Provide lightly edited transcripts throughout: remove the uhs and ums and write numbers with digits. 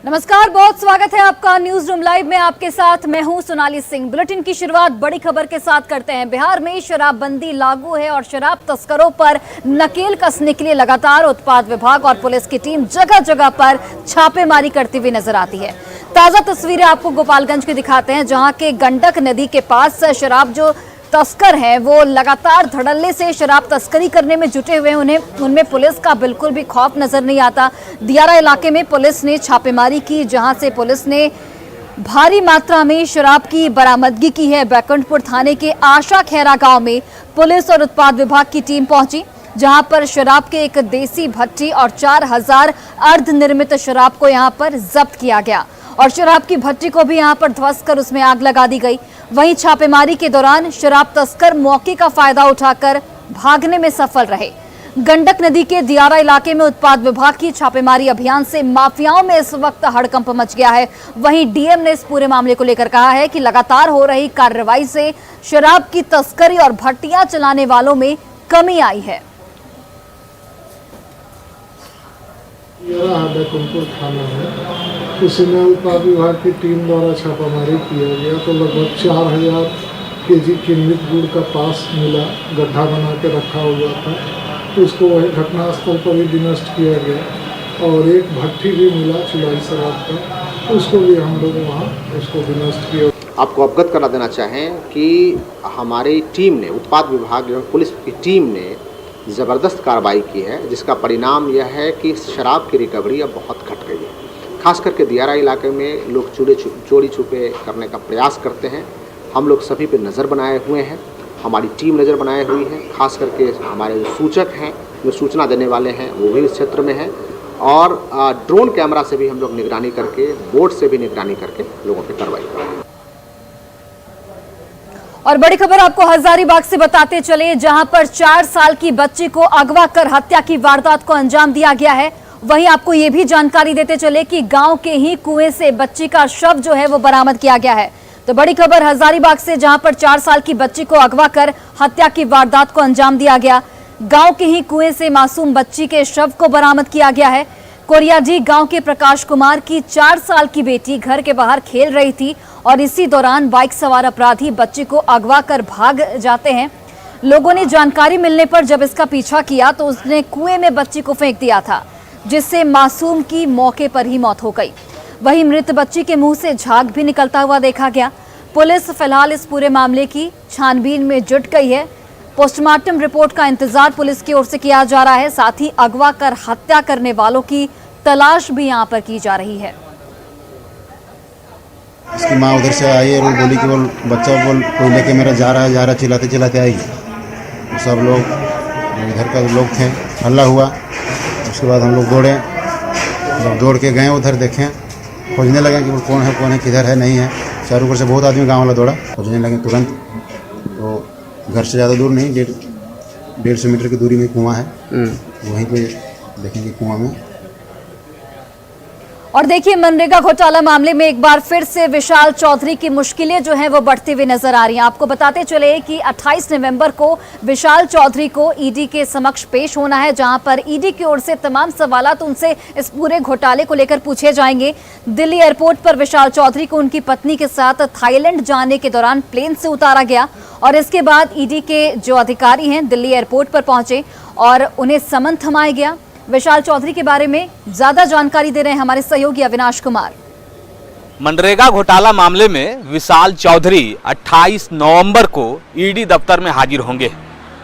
नमस्कार, बहुत स्वागत है आपका न्यूज रूम लाइव में। आपके साथ मैं हूं सोनाली सिंह। बुलेटिन की शुरुआत बड़ी खबर के साथ करते हैं। बिहार में शराबबंदी लागू है और शराब तस्करों पर नकेल कसने के लिए लगातार उत्पाद विभाग और पुलिस की टीम जगह जगह पर छापेमारी करती हुई नजर आती है। ताजा तस्वीरें आपको गोपालगंज की दिखाते हैं, जहां के गंडक नदी के पास शराब जो तस्कर हैं वो लगातार धड़ल्ले से शराब तस्करी करने में जुटे हुए हैं। उनमें पुलिस का बिल्कुल भी खौफ नजर नहीं आता। दियारा इलाके में पुलिस ने छापेमारी की, जहां से पुलिस ने भारी मात्रा में शराब की बरामदगी की है। बैकुंठपुर थाने के आशा खैरा गांव में पुलिस और उत्पाद विभाग की टीम पहुंची, जहां पर शराब के एक देसी भट्टी और 4000 अर्धनिर्मित शराब को यहां पर जब्त किया गया और शराब की भट्टी को भी यहां पर ध्वस्त कर उसमें आग लगा दी गई। वहीं छापेमारी के दौरान शराब तस्कर मौके का फायदा उठाकर भागने में सफल रहे। गंडक नदी के दियारा इलाके में उत्पाद विभाग की छापेमारी अभियान से माफियाओं में इस वक्त हड़कंप मच गया है। वहीं डीएम ने इस पूरे मामले को लेकर कहा है कि लगातार हो रही कार्रवाई से शराब की तस्करी और भट्टियां चलाने वालों में कमी आई है। बैकुंठपुर थाना में उसी में उत्पाद विभाग की टीम द्वारा छापामारी किया गया तो लगभग 4000 केजी किण्वित गुड़ का पास मिला, गड्ढा बना के रखा हुआ था। उसको वही घटनास्थल पर ही विनष्ट किया गया और एक भट्टी भी मिला चुलाई शराब का, उसको भी हम लोग वहाँ उसको विनष्ट किया। आपको अवगत करा देना चाहें कि हमारी टीम ने, उत्पाद विभाग एवं पुलिस की टीम ने ज़बरदस्त कार्रवाई की है, जिसका परिणाम यह है कि शराब की रिकवरी अब बहुत घट गई है। खास करके दियारा इलाके में लोग चोरी छुपे करने का प्रयास करते हैं। हम लोग सभी पे नज़र बनाए हुए हैं, हमारी टीम नज़र बनाए हुई है। खास करके हमारे जो सूचक हैं, जो सूचना देने वाले हैं, वो भी इस क्षेत्र में हैं और ड्रोन कैमरा से भी हम लोग निगरानी करके, बोट से भी निगरानी करके लोगों पर कार्रवाई कर रहे हैं। और बड़ी खबर आपको हजारीबाग से बताते चले, जहां पर 4 साल की बच्ची को अगवा कर हत्या की वारदात को अंजाम दिया गया है। वहीं आपको ये भी जानकारी देते चले कि गांव के ही कुएं से बच्ची का शव जो है वो बरामद किया गया है। तो बड़ी खबर हजारीबाग से, जहां पर 4 साल की बच्ची को अगवा कर हत्या की वारदात को अंजाम दिया गया। गांव के ही कुएं से मासूम बच्ची के शव को बरामद किया गया है। कोरियाजी गांव के प्रकाश कुमार की 4 साल की बेटी घर के बाहर खेल रही थी और इसी दौरान बाइक सवार अपराधी बच्ची को अगवा कर भाग जाते हैं। लोगों ने जानकारी मिलने पर जब इसका पीछा किया तो उसने कुएं में बच्ची को फेंक दिया था, जिससे मासूम की मौके पर ही मौत हो गई। वहीं मृत बच्ची के मुंह से झाग भी निकलता हुआ देखा गया। पुलिस फिलहाल इस पूरे मामले की छानबीन में जुट गई है। पोस्टमार्टम रिपोर्ट का इंतजार पुलिस की ओर से किया जा रहा है। साथ ही अगवा कर हत्या करने वालों की तलाश भी यहां पर की जा रही है। इसकी माँ उधर से आई और वो बोली कि बोल बच्चा बोल कोई लेके मेरा जा रहा है, चिल्लाते चिल्लाते आएगी। सब लोग इधर का लोग थे, हल्ला हुआ। उसके बाद हम लोग दौड़ के गए उधर, देखें, खोजने लगे कि कौन है किधर है, नहीं है। चारों ओर से बहुत आदमी गांव वाला दौड़ा, खोजने लगे तुरंत। तो घर से ज़्यादा दूर नहीं, 150 मीटर की दूरी में कुआं है, वहीं पे देखेंगे कुआं में। और देखिए, मनरेगा घोटाला मामले में एक बार फिर से विशाल चौधरी की मुश्किलें जो हैं वो बढ़ती हुई नजर आ रही हैं। आपको बताते चले कि 28 नवंबर को विशाल चौधरी को ईडी के समक्ष पेश होना है, जहां पर ईडी की ओर से तमाम सवालात उनसे इस पूरे घोटाले को लेकर पूछे जाएंगे। दिल्ली एयरपोर्ट पर विशाल चौधरी को उनकी पत्नी के साथ थाईलैंड जाने के दौरान प्लेन से उतारा गया और इसके बाद ईडी के जो अधिकारी हैं दिल्ली एयरपोर्ट पर पहुंचे और उन्हें समन थमाया गया। विशाल चौधरी के बारे में ज्यादा जानकारी दे रहे हैं हमारे सहयोगी अविनाश कुमार। मनरेगा घोटाला मामले में विशाल चौधरी 28 नवंबर को ईडी दफ्तर में हाजिर होंगे।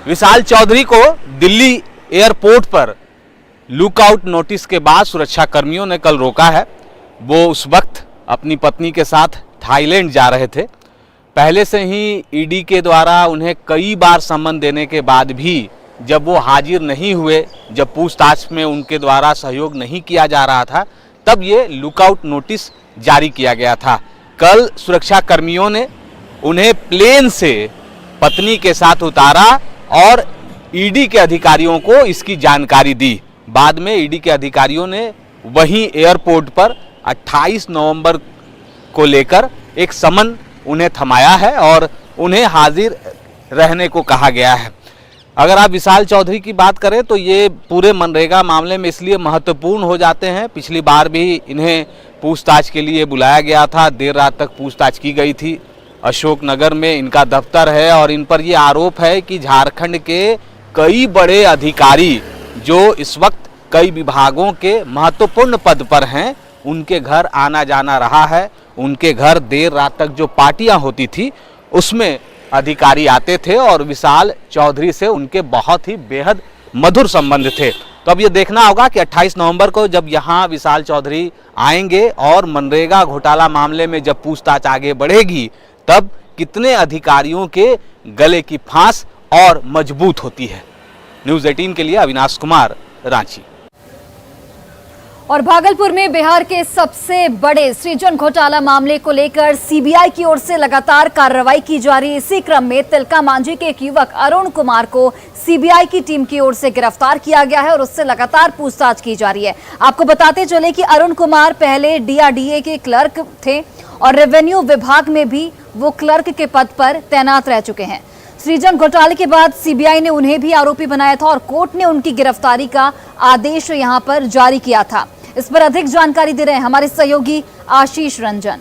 विशाल चौधरी को दिल्ली एयरपोर्ट पर लुकआउट नोटिस के बाद सुरक्षा कर्मियों ने कल रोका है। वो उस वक्त अपनी पत्नी के साथ थाईलैंड जा रहे थे। पहले से ही ईडी के द्वारा उन्हें कई बार सम्मन देने के बाद भी जब वो हाजिर नहीं हुए, जब पूछताछ में उनके द्वारा सहयोग नहीं किया जा रहा था, तब ये लुकआउट नोटिस जारी किया गया था। कल सुरक्षा कर्मियों ने उन्हें प्लेन से पत्नी के साथ उतारा और ईडी के अधिकारियों को इसकी जानकारी दी। बाद में ईडी के अधिकारियों ने वहीं एयरपोर्ट पर 28 नवंबर को लेकर एक समन उन्हें थमाया है और उन्हें हाजिर रहने को कहा गया है। अगर आप विशाल चौधरी की बात करें तो ये पूरे मनरेगा मामले में इसलिए महत्वपूर्ण हो जाते हैं, पिछली बार भी इन्हें पूछताछ के लिए बुलाया गया था, देर रात तक पूछताछ की गई थी। अशोकनगर में इनका दफ्तर है और इन पर ये आरोप है कि झारखंड के कई बड़े अधिकारी जो इस वक्त कई विभागों के महत्वपूर्ण पद पर हैं, उनके घर आना जाना रहा है। उनके घर देर रात तक जो पार्टियां होती थी उसमें अधिकारी आते थे और विशाल चौधरी से उनके बहुत ही बेहद मधुर संबंध थे। तो अब ये देखना होगा कि 28 नवंबर को जब यहाँ विशाल चौधरी आएंगे और मनरेगा घोटाला मामले में जब पूछताछ आगे बढ़ेगी, तब कितने अधिकारियों के गले की फांस और मजबूत होती है। न्यूज़ 18 के लिए अविनाश कुमार, रांची। और भागलपुर में बिहार के सबसे बड़े सृजन घोटाला मामले को लेकर सीबीआई की ओर से लगातार कार्रवाई की जा रही है। इसी क्रम में तिलका मांझी के एक युवक अरुण कुमार को सीबीआई की टीम की ओर से गिरफ्तार किया गया है और उससे लगातार पूछताछ की जा रही है। आपको बताते चले कि अरुण कुमार पहले डीआरडीए के क्लर्क थे और रेवेन्यू विभाग में भी वो क्लर्क के पद पर तैनात रह चुके हैं। सृजन घोटाले के बाद सीबीआई ने उन्हें भी आरोपी बनाया था और कोर्ट ने उनकी गिरफ्तारी का आदेश यहां पर जारी किया था। इस पर अधिक जानकारी दे रहे हैं हमारे सहयोगी आशीष रंजन।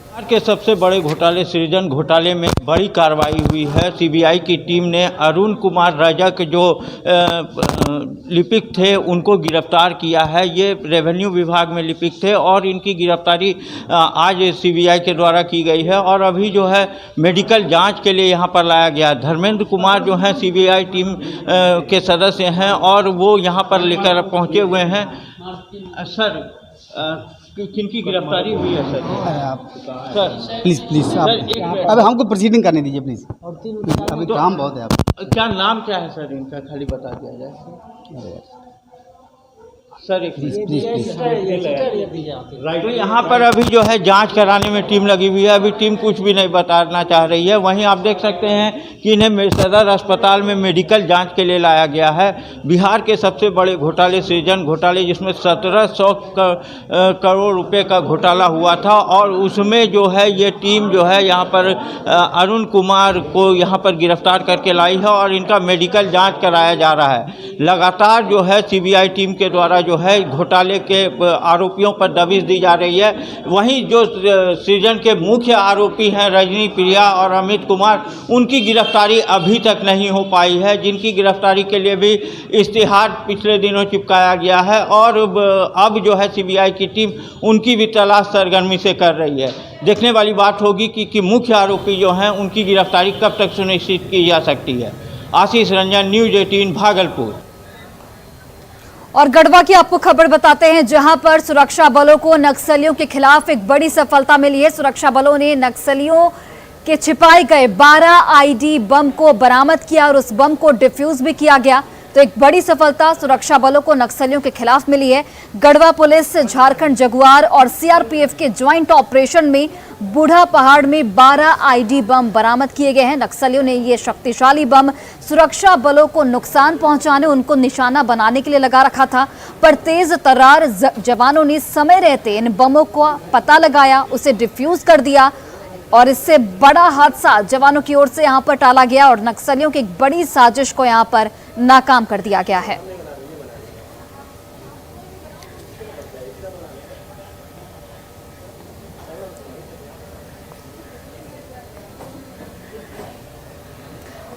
बिहार के सबसे बड़े घोटाले सृजन घोटाले में बड़ी कार्रवाई हुई है। सीबीआई की टीम ने अरुण कुमार रजक जो लिपिक थे उनको गिरफ्तार किया है। ये रेवेन्यू विभाग में लिपिक थे और इनकी गिरफ्तारी आज सीबीआई के द्वारा की गई है और अभी जो है मेडिकल जांच के लिए यहाँ पर लाया गया। धर्मेंद्र कुमार जो हैं सीबीआई टीम के सदस्य हैं और वो यहाँ पर लेकर पहुँचे हुए हैं। सर किनकी गिरफ्तारी हुई है सर? आप सर प्लीज़ सर एक अब हमको प्रोसीडिंग करने दीजिए प्लीज़, अभी काम बहुत है। आप क्या नाम क्या है सर इनका, खाली बता दिया जाए सर। एक प्लीज़ तो यहाँ पर अभी जो है जांच कराने में टीम लगी हुई है। अभी टीम कुछ भी नहीं बताना चाह रही है। वहीं आप देख सकते हैं कि इन्हें सदर अस्पताल में मेडिकल जांच के लिए लाया गया है। बिहार के सबसे बड़े घोटाले सृजन घोटाले, जिसमें 1700 करोड़ रुपए का घोटाला हुआ था और उसमें जो है ये टीम जो है यहाँ पर अरुण कुमार को यहाँ पर गिरफ्तार करके लाई है और इनका मेडिकल जाँच कराया जा रहा है। लगातार जो है सीबीआई टीम के द्वारा जो है घोटाले के आरोपियों पर दबिश दी जा रही है। वहीं जो सृजन के मुख्य आरोपी हैं रजनी प्रिया और अमित कुमार, उनकी गिरफ्तारी अभी तक नहीं हो पाई है, जिनकी गिरफ्तारी के लिए भी इश्तिहार पिछले दिनों चिपकाया गया है और अब जो है सीबीआई की टीम उनकी भी तलाश सरगर्मी से कर रही है। देखने वाली बात होगी कि मुख्य आरोपी जो हैं उनकी गिरफ्तारी कब तक सुनिश्चित की जा सकती है। आशीष रंजन, न्यूज़ 18 भागलपुर। और गढ़वा की आपको खबर बताते हैं, जहां पर सुरक्षा बलों को नक्सलियों के खिलाफ एक बड़ी सफलता मिली है। सुरक्षा बलों ने नक्सलियों के छिपाए गए 12 आईडी बम को बरामद किया और उस बम को डिफ्यूज भी किया गया। तो एक बड़ी सफलता सुरक्षा बलों को नक्सलियों के खिलाफ मिली है। गढ़वा पुलिस, झारखंड जगुआर और सीआरपीएफ के ज्वाइंट ऑपरेशन में बूढ़ा पहाड़ में 12 आईडी बम बरामद किए गए हैं। नक्सलियों ने ये शक्तिशाली बम सुरक्षा बलों को नुकसान पहुंचाने, उनको निशाना बनाने के लिए लगा रखा था, पर तेज तर्रार जवानों ने समय रहते इन बमों को पता लगाया, उसे डिफ्यूज कर दिया और इससे बड़ा हादसा जवानों की ओर से यहां पर टाला गया और नक्सलियों की एक बड़ी साजिश को यहां पर नाकाम कर दिया गया है।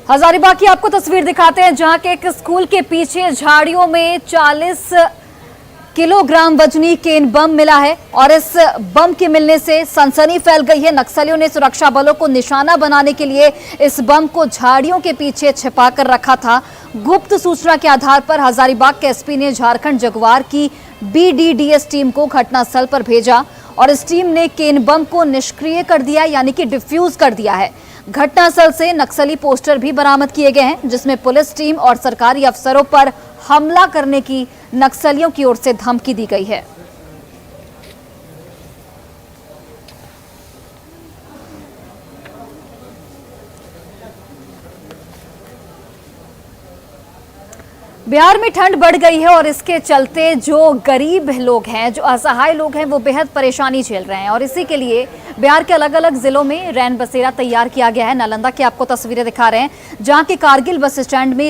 हजारीबाग की आपको तस्वीर दिखाते हैं, जहां के एक स्कूल के पीछे झाड़ियों में 40 किलोग्राम वजनी केन बम मिला है और इस बम के मिलने से सनसनी फैल गई है। नक्सलियों ने सुरक्षा बलों को निशाना बनाने के लिए इस बम को झाड़ियों के पीछे छिपा कर रखा था। गुप्त सूचना के आधार पर हजारीबाग के एसपी ने झारखंड जगुआर की बीडीडीएस टीम को घटनास्थल पर भेजा और इस टीम ने केन बम को निष्क्रिय कर दिया, यानी कि डिफ्यूज कर दिया है। घटनास्थल से नक्सली पोस्टर भी बरामद किए गए हैं, जिसमें पुलिस टीम और सरकारी अफसरों पर हमला करने की नक्सलियों की ओर से धमकी दी गई है। बिहार में ठंड बढ़ गई है और इसके चलते जो गरीब लोग हैं, जो असहाय लोग हैं, वो बेहद परेशानी झेल रहे हैं और इसी के लिए बिहार के अलग अलग जिलों में रैन बसेरा तैयार किया गया है। नालंदा की आपको तस्वीरें दिखा रहे हैं, जहां के कारगिल बस स्टैंड में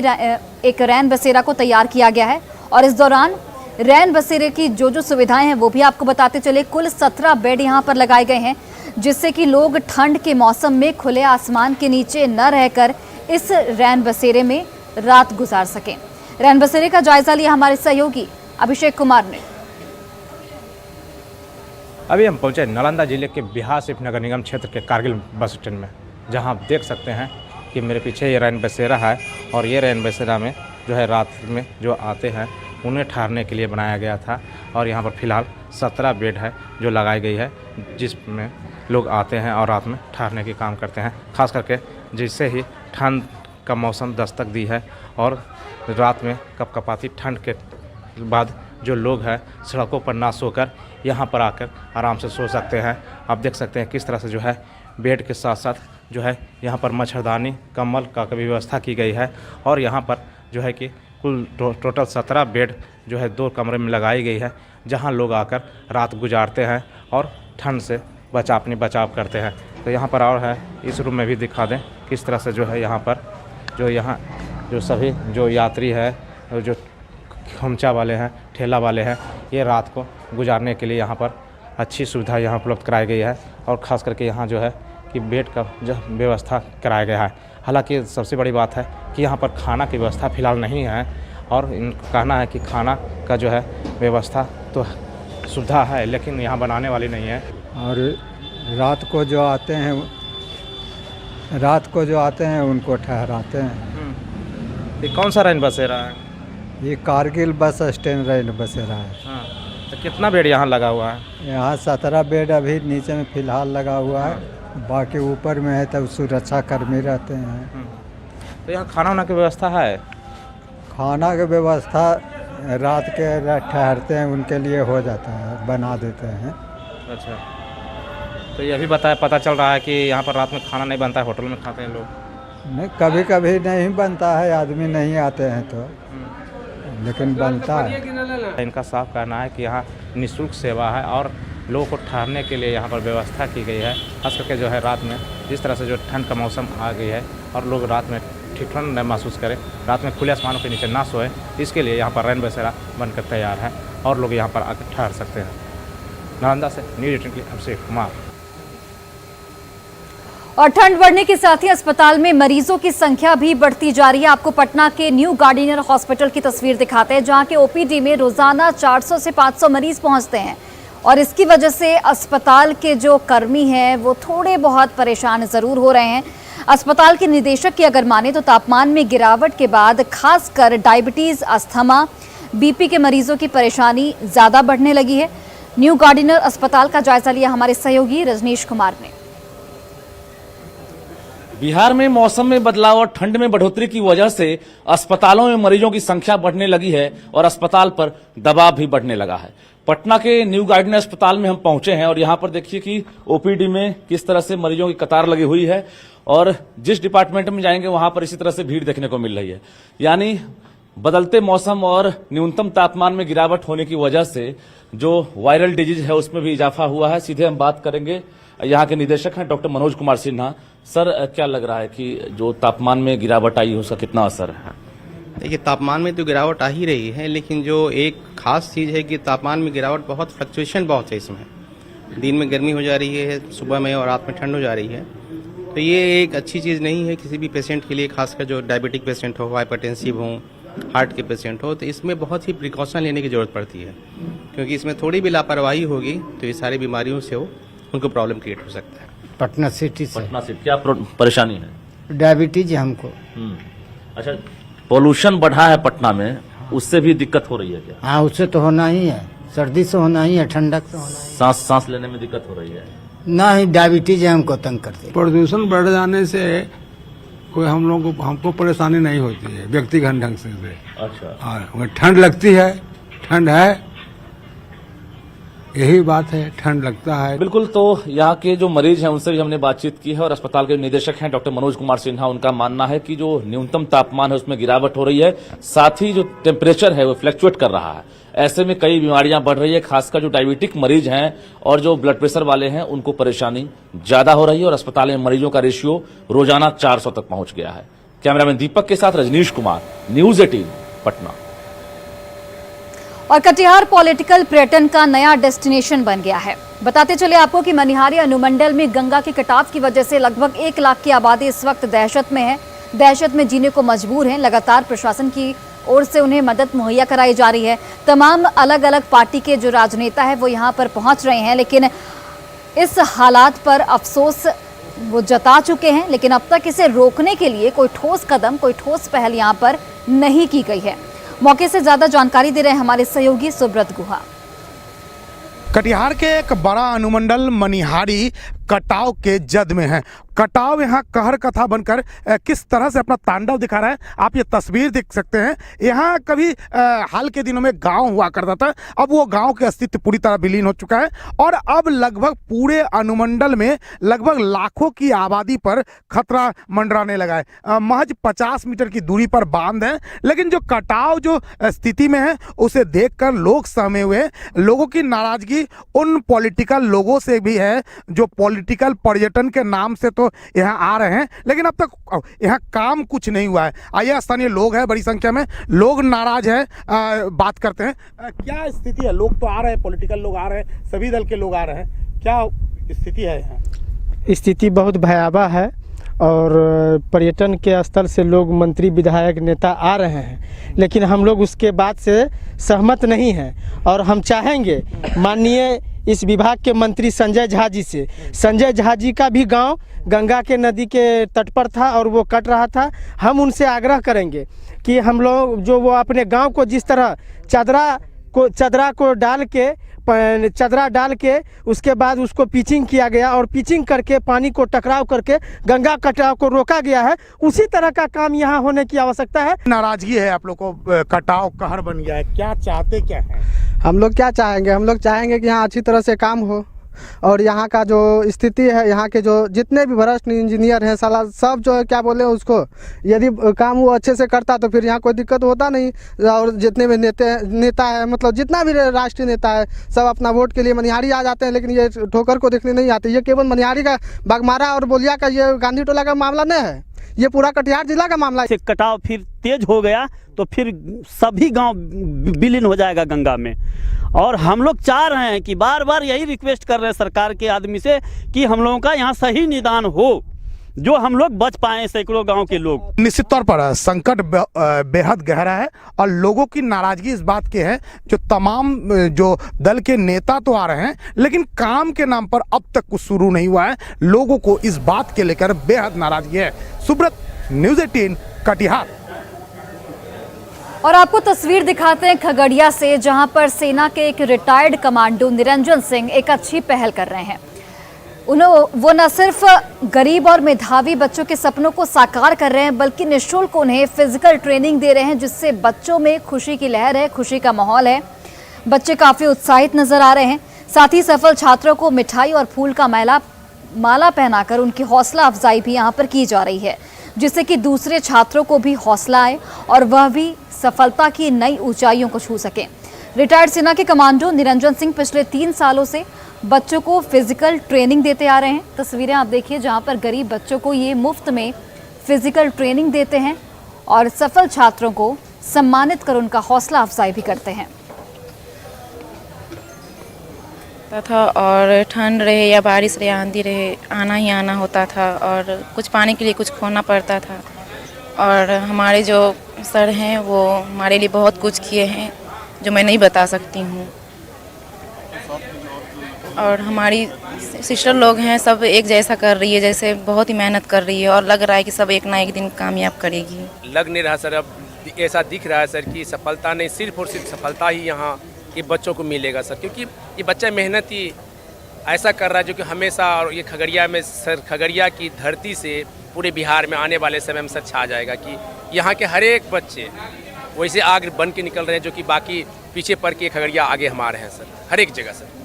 एक रैन बसेरा को तैयार किया गया है और इस दौरान रैन बसेरे की जो सुविधाएं हैं वो भी आपको बताते चले। कुल 17 बेड यहाँ पर लगाए गए हैं, जिससे कि लोग ठंड के मौसम में खुले आसमान के नीचे न रहकर इस रैन बसेरे में रात गुजार सकें। रैन बसेरे का जायजा लिया हमारे सहयोगी अभिषेक कुमार ने। अभी हम पहुंचे नालंदा जिले के बिहार सिर्फ नगर निगम क्षेत्र के कारगिल बस स्टैंड में, जहां आप देख सकते हैं कि मेरे पीछे ये रैन बसेरा है और ये रैन बसेरा में जो है रात में जो आते हैं उन्हें ठहरने के लिए बनाया गया था और यहाँ पर फिलहाल 17 बेड है जो लगाई गई है, जिसमें लोग आते हैं और रात में ठहरने के काम करते हैं। खास करके जिससे ही ठंड का मौसम दस्तक दी है और रात में कपकपाती ठंड के बाद जो लोग हैं सड़कों पर ना सोकर यहाँ पर आकर आराम से सो सकते हैं। आप देख सकते हैं किस तरह से जो है बेड के साथ साथ जो है यहाँ पर मच्छरदानी, कंबल का भी व्यवस्था की गई है और यहाँ पर जो है कि कुल टोटल 17 बेड जो है 2 कमरे में लगाई गई है, जहाँ लोग आकर रात गुजारते हैं और ठंड से अपनी बचाव करते हैं। तो यहाँ पर और है, इस रूम में भी दिखा दें किस तरह से जो है यहाँ पर जो सभी जो यात्री है, जो खमचा वाले हैं, ठेला वाले हैं, ये रात को गुजारने के लिए यहाँ पर अच्छी सुविधा यहाँ उपलब्ध कराई गई है और ख़ास करके यहाँ जो है कि बेड का जो व्यवस्था कराया गया है। हालांकि सबसे बड़ी बात है कि यहाँ पर खाना की व्यवस्था फ़िलहाल नहीं है और इनका कहना है कि खाना का जो है व्यवस्था तो सुविधा है लेकिन यहाँ बनाने वाली नहीं है। और रात को जो आते हैं उनको ठहराते हैं। ये कौन सा रैन बसेरा है? ये कारगिल बस स्टैंड रैन बसेरा है। हाँ, तो कितना बेड यहाँ लगा हुआ है? यहाँ 17 बेड अभी नीचे में फ़िलहाल लगा हुआ है, बाकी ऊपर में है तब सुरक्षा कर्मी रहते हैं। तो यहाँ खाना वाना की व्यवस्था है? खाना की व्यवस्था रात के ठहरते हैं उनके लिए हो जाता है, बना देते हैं। अच्छा, तो ये भी पता चल रहा है कि यहाँ पर रात में खाना नहीं बनता है, होटल में खाते हैं लोग? नहीं, कभी कभी नहीं बनता है, आदमी नहीं आते हैं तो, लेकिन बनता है। इनका साफ कहना है कि यहाँ निःशुल्क सेवा है और लोगों को ठहरने के लिए यहाँ पर व्यवस्था की गई है। खास करके जो है रात में जिस तरह से जो ठंड का मौसम आ गई है और लोग रात में ठिठुरन न महसूस करें, रात में खुले आसमानों के नीचे ना सोए, इसके लिए यहाँ पर रैन बसेरा बनकर तैयार है और लोग यहाँ पर आकर ठहर सकते हैं। नालंदा से न्यूज़ 18 के लिए अभिषेक कुमार। और ठंड बढ़ने के साथ ही अस्पताल में मरीजों की संख्या भी बढ़ती जा रही है। आपको पटना के न्यू गार्डिनर हॉस्पिटल की तस्वीर दिखाते हैं, जहां के ओपीडी में रोजाना 400 से 500 मरीज पहुंचते हैं और इसकी वजह से अस्पताल के जो कर्मी हैं वो थोड़े बहुत परेशान जरूर हो रहे हैं। अस्पताल के निदेशक की अगर माने तो तापमान में गिरावट के बाद खासकर डायबिटीज, अस्थमा, बीपी के मरीजों की परेशानी ज्यादा बढ़ने लगी है। न्यू गार्डिनर अस्पताल का जायजा लिया हमारे सहयोगी रजनीश कुमार ने। बिहार में मौसम में बदलाव और ठंड में बढ़ोतरी की वजह से अस्पतालों में मरीजों की संख्या बढ़ने लगी है और अस्पताल पर दबाव भी बढ़ने लगा है। पटना के न्यू गार्डन अस्पताल में हम पहुंचे हैं और यहां पर देखिए कि ओपीडी में किस तरह से मरीजों की कतार लगी हुई है और जिस डिपार्टमेंट में जाएंगे वहां पर इसी तरह से भीड़ देखने को मिल रही है। यानी बदलते मौसम और न्यूनतम तापमान में गिरावट होने की वजह से जो वायरल डिजीज है उसमें भी इजाफा हुआ है। सीधे हम बात करेंगे, यहाँ के निदेशक हैं डॉक्टर मनोज कुमार सिन्हा। सर, क्या लग रहा है कि जो तापमान में गिरावट आई है उसका कितना असर है? देखिए, तापमान में तो गिरावट आ ही रही है, लेकिन जो एक खास चीज़ है कि तापमान में गिरावट बहुत फ्लक्चुएशन बहुत है इसमें। दिन में गर्मी हो जा रही है, सुबह में और रात में ठंड हो जा रही है। तो ये एक अच्छी चीज़ नहीं है किसी भी पेशेंट के लिए, खासकर जो डायबिटिक पेशेंट हो, हाइपरटेंसिव हो, हार्ट के पेशेंट हो। तो इसमें बहुत ही प्रिकॉशन लेने की जरूरत पड़ती है, क्योंकि इसमें थोड़ी भी लापरवाही होगी तो ये सारी बीमारियों से उनको प्रॉब्लम क्रिएट हो सकता है। पटना सिटी से। पटना से क्या परेशानी है? डायबिटीज है हमको। अच्छा, पोल्यूशन बढ़ा है पटना में, उससे भी दिक्कत हो रही है क्या? हाँ, उससे तो होना ही है, सर्दी से होना ही है, ठंडक से होना ही है। सांस लेने में दिक्कत हो रही है? नहीं, डायबिटीज है हमको तंग करती। प्रदूषण बढ़ जाने से कोई हमको परेशानी नहीं होती है व्यक्तिगत ढंग से। अच्छा, ठंड लगती है, ठंड है, यही बात है, ठंड लगता है। बिल्कुल, तो यहाँ के जो मरीज हैं उनसे भी हमने बातचीत की है और अस्पताल के निदेशक हैं डॉक्टर मनोज कुमार सिन्हा, उनका मानना है कि जो न्यूनतम तापमान है उसमें गिरावट हो रही है, साथ ही जो टेम्परेचर है वो फ्लक्चुएट कर रहा है। ऐसे में कई बीमारियां बढ़ रही है, खासकर जो डायबिटिक मरीज हैं और जो ब्लड प्रेशर वाले हैं उनको परेशानी ज्यादा हो रही है और अस्पताल में मरीजों का रेशियो रोजाना 400 तक पहुंच गया है। कैमरामैन दीपक के साथ रजनीश कुमार, न्यूज 18 पटना। और कटिहार पॉलिटिकल पर्यटन का नया डेस्टिनेशन बन गया है। बताते चले आपको कि मनिहारी अनुमंडल में गंगा के कटाव की वजह से लगभग 1 लाख की आबादी इस वक्त दहशत में है, दहशत में जीने को मजबूर हैं। लगातार प्रशासन की ओर से उन्हें मदद मुहैया कराई जा रही है। तमाम अलग अलग पार्टी के जो राजनेता है वो यहाँ पर पहुंच रहे हैं, लेकिन इस हालात पर अफसोस वो जता चुके हैं, लेकिन अब तक इसे रोकने के लिए कोई ठोस कदम, कोई ठोस पहल यहाँ पर नहीं की गई है। मौके से ज्यादा जानकारी दे रहे हैं हमारे सहयोगी सुब्रत गुहा। कटिहार के एक बड़ा अनुमंडल मनिहारी कटाव के जद में है। कटाव यहाँ कहर कथा बनकर किस तरह से अपना तांडव दिखा रहा है, आप ये तस्वीर देख सकते हैं। यहाँ कभी हाल के दिनों में गांव हुआ करता था, अब वो गांव के अस्तित्व पूरी तरह विलीन हो चुका है और अब लगभग पूरे अनुमंडल में लगभग लाखों की आबादी पर खतरा मंडराने लगा है। महज 50 मीटर की दूरी पर बांध है, लेकिन जो कटाव जो स्थिति में है उसे देखकर लोग सहमे हुए हैं। लोगों की नाराजगी उन पॉलिटिकल लोगों से भी है जो पॉलिटिकल पर्यटन के नाम से तो यहाँ आ रहे हैं, लेकिन अब तक यहाँ काम कुछ नहीं हुआ है। आइए, स्थानीय लोग हैं, बड़ी संख्या में लोग नाराज हैं, बात करते हैं। क्या स्थिति है? लोग तो आ रहे हैं, पॉलिटिकल लोग आ रहे हैं, सभी दल के लोग आ रहे हैं, क्या स्थिति है यहाँ? स्थिति बहुत भयावह है और पर्यटन के स्थल से लोग मंत्री, विधायक, नेता आ रहे हैं, लेकिन हम लोग उसके बाद से सहमत नहीं हैं और हम चाहेंगे माननीय इस विभाग के मंत्री संजय झा जी से, संजय झा जी का भी गांव गंगा के नदी के तट पर था और वो कट रहा था। हम उनसे आग्रह करेंगे कि हम लोग जो वो अपने गांव को जिस तरह चदरा डाल के उसके बाद उसको पिचिंग किया गया और पिचिंग करके पानी को टकराव करके गंगा कटाव को रोका गया है, उसी तरह का काम यहाँ होने की आवश्यकता है। नाराजगी है आप लोग को, कटाव कहर बन गया है, क्या चाहते क्या है? हम लोग क्या चाहेंगे? हम लोग चाहेंगे कि यहाँ अच्छी तरह से काम हो और यहाँ का जो स्थिति है, यहाँ के जो जितने भी भ्रष्ट इंजीनियर हैं साला सब जो है क्या बोले उसको, यदि काम वो अच्छे से करता तो फिर यहाँ कोई दिक्कत होता नहीं। और जितने भी नेता है, मतलब जितना भी राष्ट्रीय नेता है, सब अपना वोट के लिए मनिहारी आ जाते हैं, लेकिन ये ठोकर को देखने नहीं आते। ये केवल मनिहारी का, बागमारा और बोलिया का, ये गांधी टोला का मामला नहीं है, ये पूरा कटिहार जिला का मामला है। कटाव फिर तेज हो गया तो फिर सभी गांव विलीन हो जाएगा गंगा में। और हम लोग चाह रहे हैं कि बार बार यही रिक्वेस्ट कर रहे हैं सरकार के आदमी से कि हम लोगों का यहाँ सही निदान हो, जो हम लोग बच पाए, सैकड़ों गांव के लोग। निश्चित तौर पर संकट बेहद गहरा है और लोगों की नाराजगी इस बात की है, जो तमाम जो दल के नेता तो आ रहे हैं, लेकिन काम के नाम पर अब तक कुछ शुरू नहीं हुआ है। लोगों को इस बात के लेकर बेहद नाराजगी है। सुब्रत, न्यूज 18 कटिहार। और आपको तस्वीर दिखाते हैं खगड़िया से, जहां पर सेना के एक रिटायर्ड कमांडो निरंजन सिंह एक अच्छी पहल कर रहे हैं। वो न सिर्फ गरीब और मेधावी बच्चों के सपनों को साकार कर रहे हैं, बल्कि निःशुल्क उन्हें फिजिकल ट्रेनिंग दे रहे हैं, जिससे बच्चों में खुशी की लहर है, खुशी का माहौल है। बच्चे काफ़ी उत्साहित नजर आ रहे हैं। साथ ही सफल छात्रों को मिठाई और फूल का माला पहनाकर उनकी हौसला अफजाई भी यहाँ पर की जा रही है, जिससे कि दूसरे छात्रों को भी हौसला आए और वह भी सफलता की नई ऊंचाइयों को छू सकें। रिटायर्ड सेना के कमांडो निरंजन सिंह पिछले 3 सालों से बच्चों को फिजिकल ट्रेनिंग देते आ रहे हैं। तस्वीरें आप देखिए, जहां पर गरीब बच्चों को ये मुफ्त में फिजिकल ट्रेनिंग देते हैं और सफल छात्रों को सम्मानित कर उनका हौसला अफजाई भी करते हैं। था और ठंड रहे या बारिश रहे, आंधी रहे, आना ही आना होता था और कुछ पाने के लिए कुछ खोना पड़ता था। और हमारे जो सर हैं वो हमारे लिए बहुत कुछ किए हैं जो मैं नहीं बता सकती हूँ। और हमारी सिस्टर लोग हैं, सब एक जैसा कर रही है, जैसे बहुत ही मेहनत कर रही है और लग रहा है कि सब एक ना एक दिन कामयाब करेगी। लग नहीं रहा सर, अब ऐसा दिख रहा है सर कि सफलता नहीं, सिर्फ और सिर्फ सफलता ही यहाँ के बच्चों को मिलेगा सर, क्योंकि ये बच्चा मेहनत ही ऐसा कर रहा है जो कि हमेशा, और ये खगड़िया में सर, खगड़िया की धरती से पूरे बिहार में आने वाले समय में सर छा जाएगा कि यहाँ के हर एक बच्चे वैसे आग बन के निकल रहे हैं, जो कि बाकी पीछे पड़ के खगड़िया आगे हमारे हैं सर, हर एक जगह सर।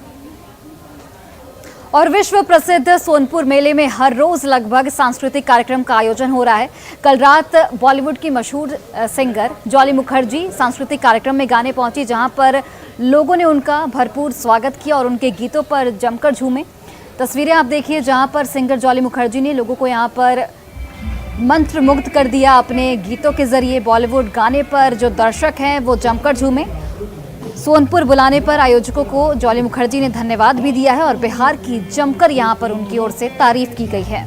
और विश्व प्रसिद्ध सोनपुर मेले में हर रोज लगभग सांस्कृतिक कार्यक्रम का आयोजन हो रहा है। कल रात बॉलीवुड की मशहूर सिंगर जॉली मुखर्जी सांस्कृतिक कार्यक्रम में गाने पहुंची, जहां पर लोगों ने उनका भरपूर स्वागत किया और उनके गीतों पर जमकर झूमे। तस्वीरें आप देखिए, जहां पर सिंगर जॉली मुखर्जी ने लोगों को यहां पर मंत्रमुग्ध कर दिया अपने गीतों के जरिए। बॉलीवुड गाने पर जो दर्शक हैं वो जमकर झूमे। सोनपुर बुलाने पर आयोजकों को जॉली मुखर्जी ने धन्यवाद भी दिया है और बिहार की जमकर यहां पर उनकी ओर से तारीफ की गई है।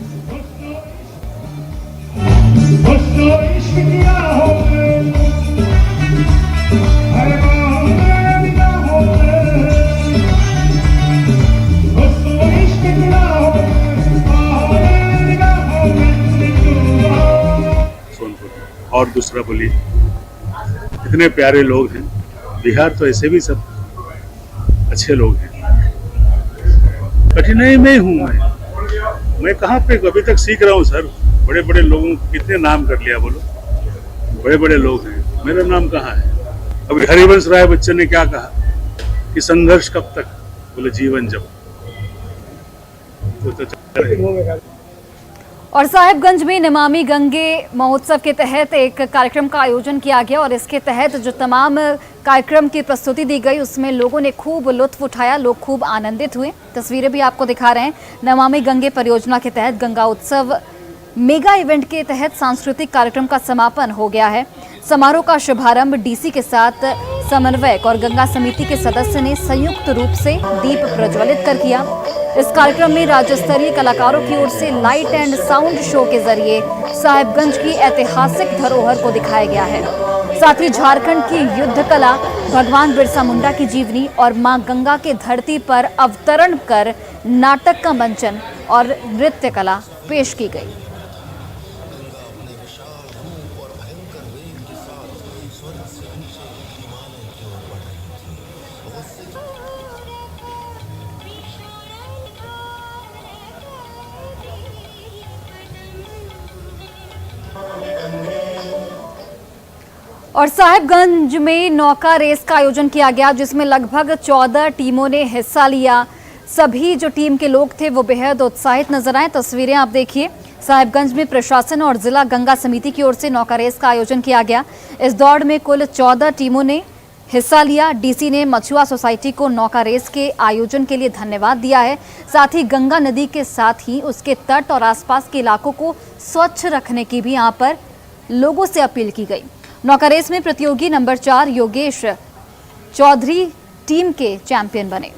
सोनपुर और दूसरा बोलिए, इतने प्यारे लोग हैं। बिहार तो ऐसे भी सब अच्छे लोग हैं। कठिनाई में हूँ मैं कहाँ पे अभी तक सीख रहा हूँ सर। बड़े बड़े लोगों को कितने नाम कर लिया बोलो, बड़े बड़े लोग हैं, मेरा नाम कहाँ है। अभी हरिवंश राय बच्चन ने क्या कहा कि संघर्ष कब तक, बोले जीवन जब। तो और साहिबगंज में नमामि गंगे महोत्सव के तहत एक कार्यक्रम का आयोजन किया गया और इसके तहत जो तमाम कार्यक्रम की प्रस्तुति दी गई उसमें लोगों ने खूब लुत्फ उठाया, लोग खूब आनंदित हुए। तस्वीरें भी आपको दिखा रहे हैं। नमामि गंगे परियोजना के तहत गंगा उत्सव मेगा इवेंट के तहत सांस्कृतिक कार्यक्रम का समापन हो गया है। समारोह का शुभारंभ डीसी के साथ समन्वयक और गंगा समिति के सदस्य ने संयुक्त रूप से दीप प्रज्वलित कर किया। इस कार्यक्रम में राज्य स्तरीय कलाकारों की ओर से लाइट एंड साउंड शो के जरिए साहिबगंज की ऐतिहासिक धरोहर को दिखाया गया है। साथ ही झारखंड की युद्ध कला, भगवान बिरसा मुंडा की जीवनी और मां गंगा के धरती पर अवतरण कर नाटक का मंचन और नृत्य कला पेश की गई। और साहिबगंज में नौका रेस का आयोजन किया गया, जिसमें लगभग 14 टीमों ने हिस्सा लिया। सभी जो टीम के लोग थे वो बेहद उत्साहित नजर आए। तस्वीरें आप देखिए, साहिबगंज में प्रशासन और जिला गंगा समिति की ओर से नौका रेस का आयोजन किया गया। इस दौड़ में कुल 14 टीमों ने हिस्सा लिया। डीसी ने मछुआ सोसाइटी को नौका रेस के आयोजन के लिए धन्यवाद दिया है। साथ ही गंगा नदी के साथ ही उसके तट और आसपास के इलाकों को स्वच्छ रखने की भी यहाँ पर लोगों से अपील की गई। नौका रेस में प्रतियोगी नंबर 4 योगेश चौधरी टीम के चैंपियन बने।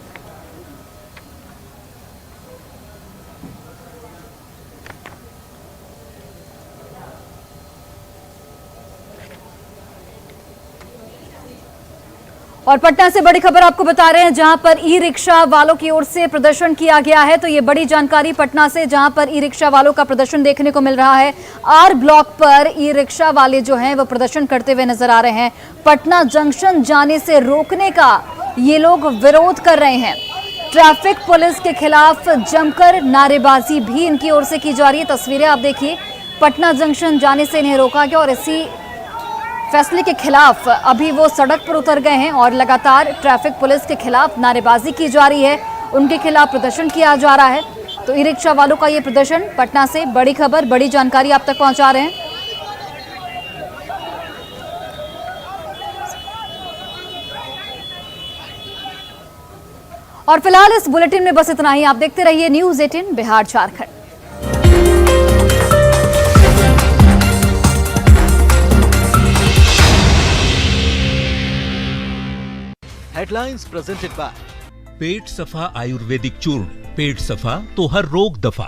और पटना से बड़ी खबर आपको बता रहे हैं, जहां पर ई रिक्शा वालों की ओर से प्रदर्शन किया गया है। तो ये बड़ी जानकारी पटना से, जहां पर ई रिक्शा वालों का प्रदर्शन देखने को मिल रहा है। आर ब्लॉक पर ई रिक्शा वाले जो हैं वो प्रदर्शन करते हुए नजर आ रहे हैं। पटना जंक्शन जाने से रोकने का ये लोग विरोध कर रहे हैं। ट्रैफिक पुलिस के खिलाफ जमकर नारेबाजी भी इनकी ओर से की जा रही है। तस्वीरें आप देखिए, पटना जंक्शन जाने से इन्हें रोका गया और इसी फैसले के खिलाफ अभी वो सड़क पर उतर गए हैं और लगातार ट्रैफिक पुलिस के खिलाफ नारेबाजी की जा रही है, उनके खिलाफ प्रदर्शन किया जा रहा है। तो ई रिक्शा वालों का ये प्रदर्शन पटना से बड़ी खबर, बड़ी जानकारी आप तक पहुंचा रहे हैं। और फिलहाल इस बुलेटिन में बस इतना ही। आप देखते रहिए news 18 Bihar Jharkhand. Headlines presented by Pet Safa Ayurvedic चूर्ण। पेट सफा तो हर रोग दफा।